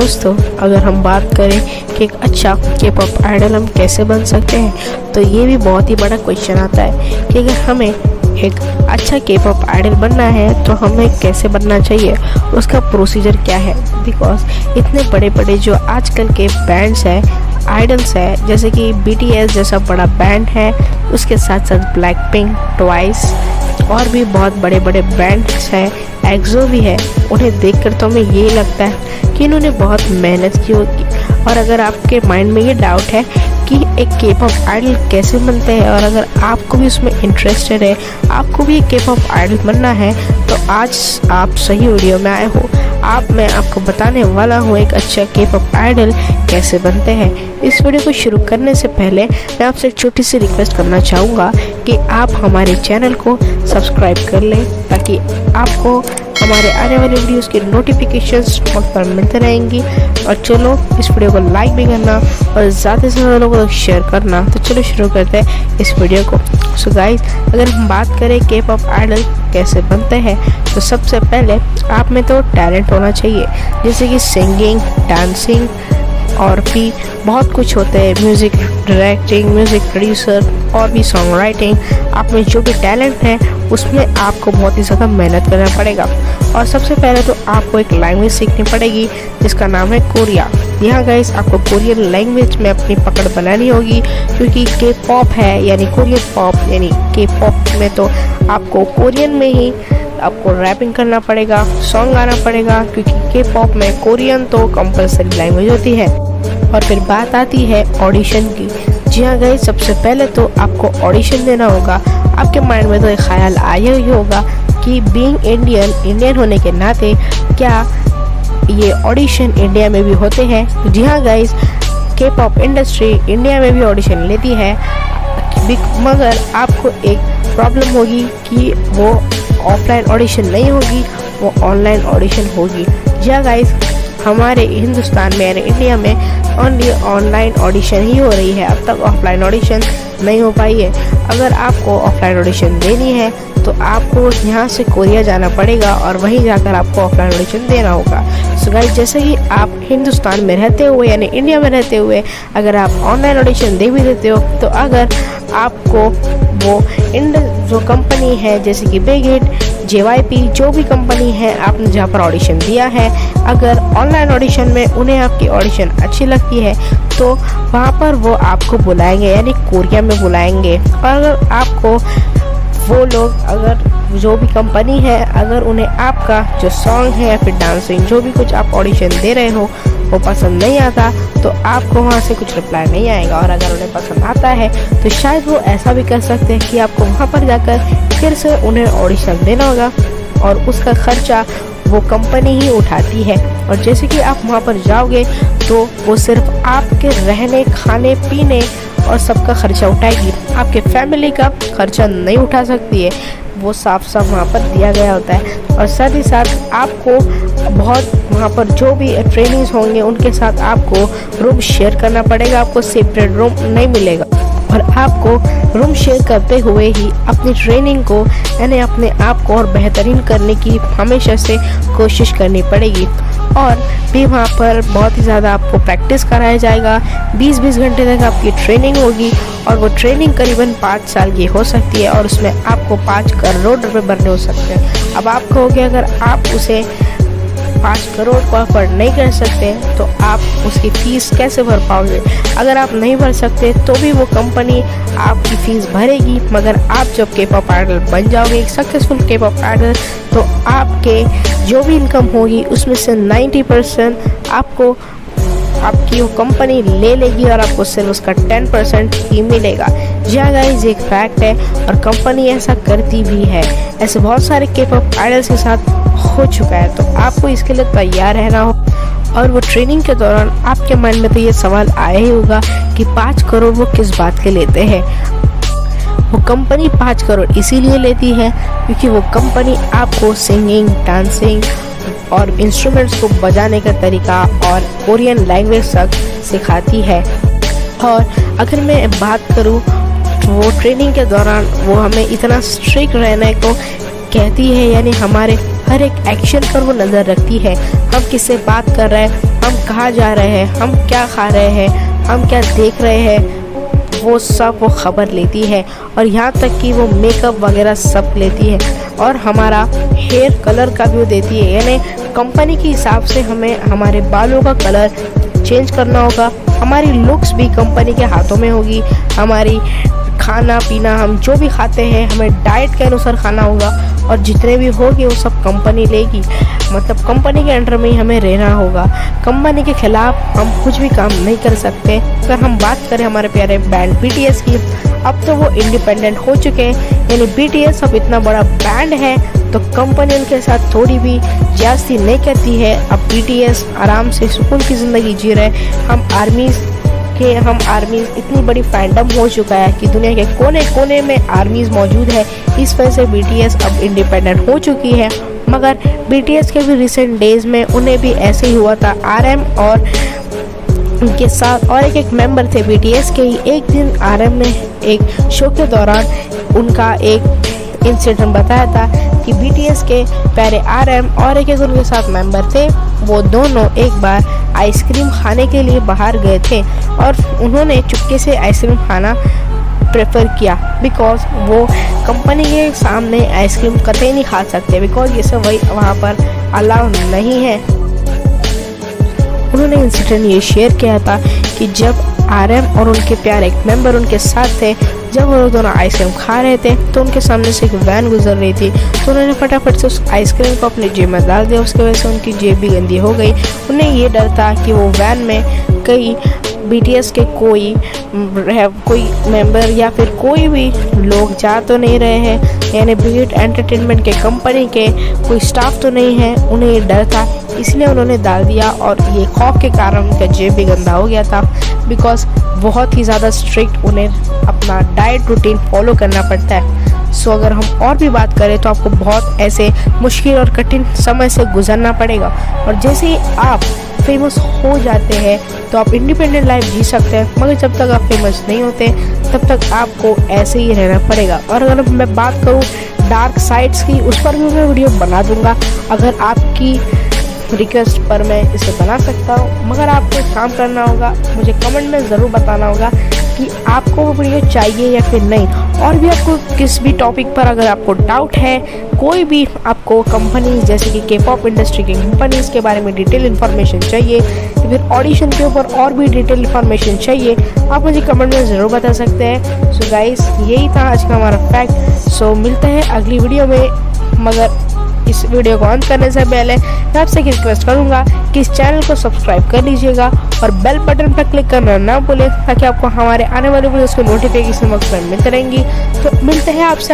दोस्तों, अगर हम बात करें कि एक अच्छा के-पॉप आइडल हम कैसे बन सकते हैं, तो ये भी बहुत ही बड़ा क्वेश्चन आता है कि अगर हमें एक अच्छा के-पॉप आइडल बनना है तो हमें कैसे बनना चाहिए, उसका प्रोसीजर क्या है। बिकॉज इतने बड़े बड़े जो आजकल के बैंड्स हैं, आइडल्स है, जैसे कि BTS जैसा बड़ा बैंड है, उसके साथ साथ ब्लैकपिंक, ट्वाइस और भी बहुत बड़े बड़े बैंड्स हैं, एक्सो भी है। उन्हें देखकर तो हमें ये लगता है कि इन्होंने बहुत मेहनत की होगी। और अगर आपके माइंड में ये डाउट है कि एक के-पॉप आइडल कैसे बनते हैं, और अगर आपको भी उसमें इंटरेस्टेड है, आपको भी एक के-पॉप आइडल बनना है, तो आज आप सही वीडियो में आए हो। मैं आपको बताने वाला हूँ एक अच्छा के-पॉप आइडल कैसे बनते हैं। इस वीडियो को शुरू करने से पहले मैं आपसे एक छोटी सी रिक्वेस्ट करना चाहूँगा कि आप हमारे चैनल को सब्सक्राइब कर लें, ताकि आपको हमारे आने वाले वीडियोस के नोटिफिकेशंस वक्त पर मिलते रहेंगी। और चलो इस वीडियो को लाइक भी करना और ज़्यादा से ज़्यादा लोगों को शेयर करना। तो चलो शुरू करते हैं इस वीडियो को। सो गाइस, अगर हम बात करें के-पॉप आइडल कैसे बनते हैं, तो सबसे पहले आप में तो टैलेंट होना चाहिए, जैसे कि सिंगिंग, डांसिंग और भी बहुत कुछ होते हैं, म्यूज़िक डायरेक्टिंग, म्यूज़िक प्रोड्यूसर और भी सॉन्ग राइटिंग। आप में जो भी टैलेंट है उसमें आपको बहुत ही ज़्यादा मेहनत करना पड़ेगा। और सबसे पहले तो आपको एक लैंग्वेज सीखनी पड़ेगी जिसका नाम है कोरिया। यहाँ गाइस आपको कोरियन लैंग्वेज में अपनी पकड़ बनानी होगी, क्योंकि के-पॉप है यानी कोरियन पॉप, यानी के-पॉप में तो आपको कोरियन में ही आपको रैपिंग करना पड़ेगा, सॉन्ग गाना पड़ेगा, क्योंकि के-पॉप में कोरियन तो कंपलसरी लैंग्वेज होती है। और फिर बात आती है ऑडिशन की। जी हाँ गाइस, सबसे पहले तो आपको ऑडिशन देना होगा। आपके माइंड में तो एक ख्याल आया ही होगा कि बीइंग इंडियन होने के नाते क्या ये ऑडिशन इंडिया में भी होते हैं। जी हाँ गाइस, के-पॉप इंडस्ट्री इंडिया में भी ऑडिशन लेती है, मगर आपको एक प्रॉब्लम होगी कि वो ऑफलाइन ऑडिशन नहीं होगी, वो ऑनलाइन ऑडिशन होगी। जी हाँ गाइस, हमारे हिंदुस्तान में यानी इंडिया में ओनली ऑनलाइन ऑडिशन ही हो रही है, अब तक ऑफलाइन ऑडिशन नहीं हो पाई है। अगर आपको ऑफलाइन ऑडिशन देनी है तो आपको यहाँ से कोरिया जाना पड़ेगा और वहीं जाकर आपको ऑफलाइन ऑडिशन देना होगा। सो गाइस, जैसे कि आप हिंदुस्तान में रहते हुए यानी इंडिया में रहते हुए अगर आप ऑनलाइन ऑडिशन दे भी देते हो, तो अगर आपको वो जो कंपनी है जैसे कि बिग हिट, JYP, जो भी कंपनी है आपने जहाँ पर ऑडिशन दिया है, अगर ऑनलाइन ऑडिशन में उन्हें आपकी ऑडिशन अच्छी लगती है तो वहाँ पर वो आपको बुलाएंगे, यानी कोरिया में बुलाएंगे। और अगर आपको वो लोग, अगर जो भी कंपनी है, अगर उन्हें आपका जो सॉन्ग है या फिर डांसिंग जो भी कुछ आप ऑडिशन दे रहे हो वो पसंद नहीं आता, तो आपको वहाँ से कुछ रिप्लाई नहीं आएगा। और अगर उन्हें पसंद आता है तो शायद वो ऐसा भी कर सकते हैं कि आपको वहाँ पर जाकर फिर से उन्हें ऑडिशन देना होगा, और उसका खर्चा वो कंपनी ही उठाती है। और जैसे कि आप वहाँ पर जाओगे तो वो सिर्फ आपके रहने, खाने, पीने और सबका खर्चा उठाएगी, आपके फैमिली का खर्चा नहीं उठा सकती है। वो साफ साफ वहाँ पर दिया गया होता है। और साथ ही साथ आपको बहुत वहाँ पर जो भी ट्रेनिंग्स होंगे उनके साथ आपको रूम शेयर करना पड़ेगा, आपको सेपरेट रूम नहीं मिलेगा। और आपको रूम शेयर करते हुए ही अपनी ट्रेनिंग को यानी अपने आप को और बेहतरीन करने की हमेशा से कोशिश करनी पड़ेगी। और भी वहाँ पर बहुत ही ज़्यादा आपको प्रैक्टिस कराया जाएगा, 20-20 घंटे तक आपकी ट्रेनिंग होगी। और वो ट्रेनिंग करीबन 5 साल की हो सकती है, और उसमें आपको 5 करोड़ रुपए भरने हो सकते हैं। अब आप कहोगे अगर आप उसे 5 करोड़ को अफोर्ड नहीं कर सकते तो आप उसकी फ़ीस कैसे भर पाओगे। अगर आप नहीं भर सकते तो भी वो कंपनी आपकी फ़ीस भरेगी, मगर आप जब के-पॉप आइडल बन जाओगे, एक सक्सेसफुल के-पॉप आइडल, तो आपके जो भी इनकम होगी उसमें से 90% आपको आपकी वो कंपनी ले लेगी और आपको सिर्फ उसका 10% ही मिलेगा। जी हाँ गाइस, एक फैक्ट है और कंपनी ऐसा करती भी है। ऐसे बहुत सारे के-पॉप आइडल्स के साथ हो चुका है, तो आपको इसके लिए तैयार रहना हो। और वो ट्रेनिंग के दौरान आपके मन में तो ये सवाल आया ही होगा कि 5 करोड़ वो किस बात के लेते हैं। वो कंपनी 5 करोड़ इसीलिए लेती है क्योंकि वो कंपनी आपको सिंगिंग, डांसिंग और इंस्ट्रूमेंट्स को बजाने का तरीका और कोरियन लैंग्वेज तक सिखाती है। और अगर मैं बात करूँ तो वो ट्रेनिंग के दौरान वो हमें इतना स्ट्रिक्ट रहने को कहती है, यानी हमारे हर एक एक्शन पर वो नज़र रखती है। हम किससे बात कर रहे हैं हम कहाँ जा रहे हैं, हम क्या खा रहे हैं, हम क्या देख रहे हैं, वो सब वो खबर लेती है। और यहाँ तक कि वो मेकअप वगैरह सब लेती है और हमारा हेयर कलर का भी वो देती है। यानी कंपनी के हिसाब से हमें हमारे बालों का कलर चेंज करना होगा। हमारी लुक्स भी कंपनी के हाथों में होगी। हमारी खाना पीना, हम जो भी खाते हैं हमें डाइट के अनुसार खाना होगा और जितने भी होगी वो सब कंपनी लेगी। मतलब कंपनी के अंडर में ही हमें रहना होगा। कंपनी के खिलाफ हम कुछ भी काम नहीं कर सकते। अगर हम बात करें हमारे प्यारे बैंड BTS की, अब तो वो इंडिपेंडेंट हो चुके हैं। यानी BTS अब इतना बड़ा बैंड है तो कंपनी उनके साथ थोड़ी भी ज्यादती नहीं करती है। अब BTS आराम से सुकून की ज़िंदगी जी रहे। हम आर्मीज इतनी बड़ी फैंडम हो चुका है कि दुनिया के कोने कोने में आर्मीज मौजूद है। इस वजह से BTS अब इंडिपेंडेंट हो चुकी है। मगर BTS के भी रिसेंट डेज में उन्हें भी ऐसे ही हुआ था। RM और उनके साथ और एक मेंबर थे BTS के ही। एक दिन RM ने एक शो के दौरान उनका एक इंसिडेंट बताया था कि BTS के प्यारे RM और एक उनके साथ मेंबर थे, वो दोनों एक बार आइसक्रीम खाने के लिए बाहर गए थे और उन्होंने चुपके से आइसक्रीम खाना प्रेफर किया बिकॉज वो कंपनी के सामने आइसक्रीम कतई नहीं खा सकते बिकॉज ये सब वहाँ पर अलाउ नहीं है। उन्होंने इंसिडेंट ये शेयर किया था कि जब RM और उनके प्यारे एक मेंबर उनके साथ थे, जब वो दोनों आइसक्रीम खा रहे थे तो उनके सामने से एक वैन गुजर रही थी तो उन्होंने फटाफट से उस आइसक्रीम को अपनी जेब में डाल दिया। उसकी वजह से उनकी जेब भी गंदी हो गई। उन्हें ये डर था कि वो वैन में कई BTS के कोई मेंबर या फिर कोई भी लोग जा तो नहीं रहे हैं, यानी BT एंटरटेनमेंट के कंपनी के कोई स्टाफ तो नहीं है। उन्हें ये डर था, इसलिए उन्होंने डाल दिया और ये खौफ के कारण उनका जेब भी गंदा हो गया था बिकॉज बहुत ही ज़्यादा स्ट्रिक्ट उन्हें अपना डाइट रूटीन फॉलो करना पड़ता है। सो अगर हम और भी बात करें तो आपको बहुत ऐसे मुश्किल और कठिन समय से गुजरना पड़ेगा और जैसे ही आप फेमस हो जाते हैं तो आप इंडिपेंडेंट लाइफ जी सकते हैं। मगर जब तक आप फेमस नहीं होते तब तक आपको ऐसे ही रहना पड़ेगा। और अगर मैं बात करूँ डार्क साइड्स की, उस पर भी मैं वीडियो बना दूंगा। अगर आपकी रिक्वेस्ट पर मैं इसे बना सकता हूँ, मगर आपको एक काम करना होगा, मुझे कमेंट में ज़रूर बताना होगा कि आपको वो वीडियो चाहिए या फिर नहीं। और भी आपको किस भी टॉपिक पर अगर आपको डाउट है, कोई भी आपको कंपनी जैसे कि K-pop इंडस्ट्री की कंपनीज के बारे में डिटेल इन्फॉर्मेशन चाहिए या फिर ऑडिशन के ऊपर और भी डिटेल इन्फॉर्मेशन चाहिए, आप मुझे कमेंट में ज़रूर बता सकते हैं। सो गाइस, यही था आज का हमारा फैक्ट। सो मिलते हैं अगली वीडियो में। मगर इस वीडियो को अंत करने से पहले मैं आपसे रिक्वेस्ट करूंगा कि इस चैनल को सब्सक्राइब कर लीजिएगा और बेल बटन पर क्लिक करना ना भूलें ताकि आपको हमारे आने वाले वीडियोस के नोटिफिकेशन बॉक्स में मिलते रहेंगी। तो मिलते हैं आपसे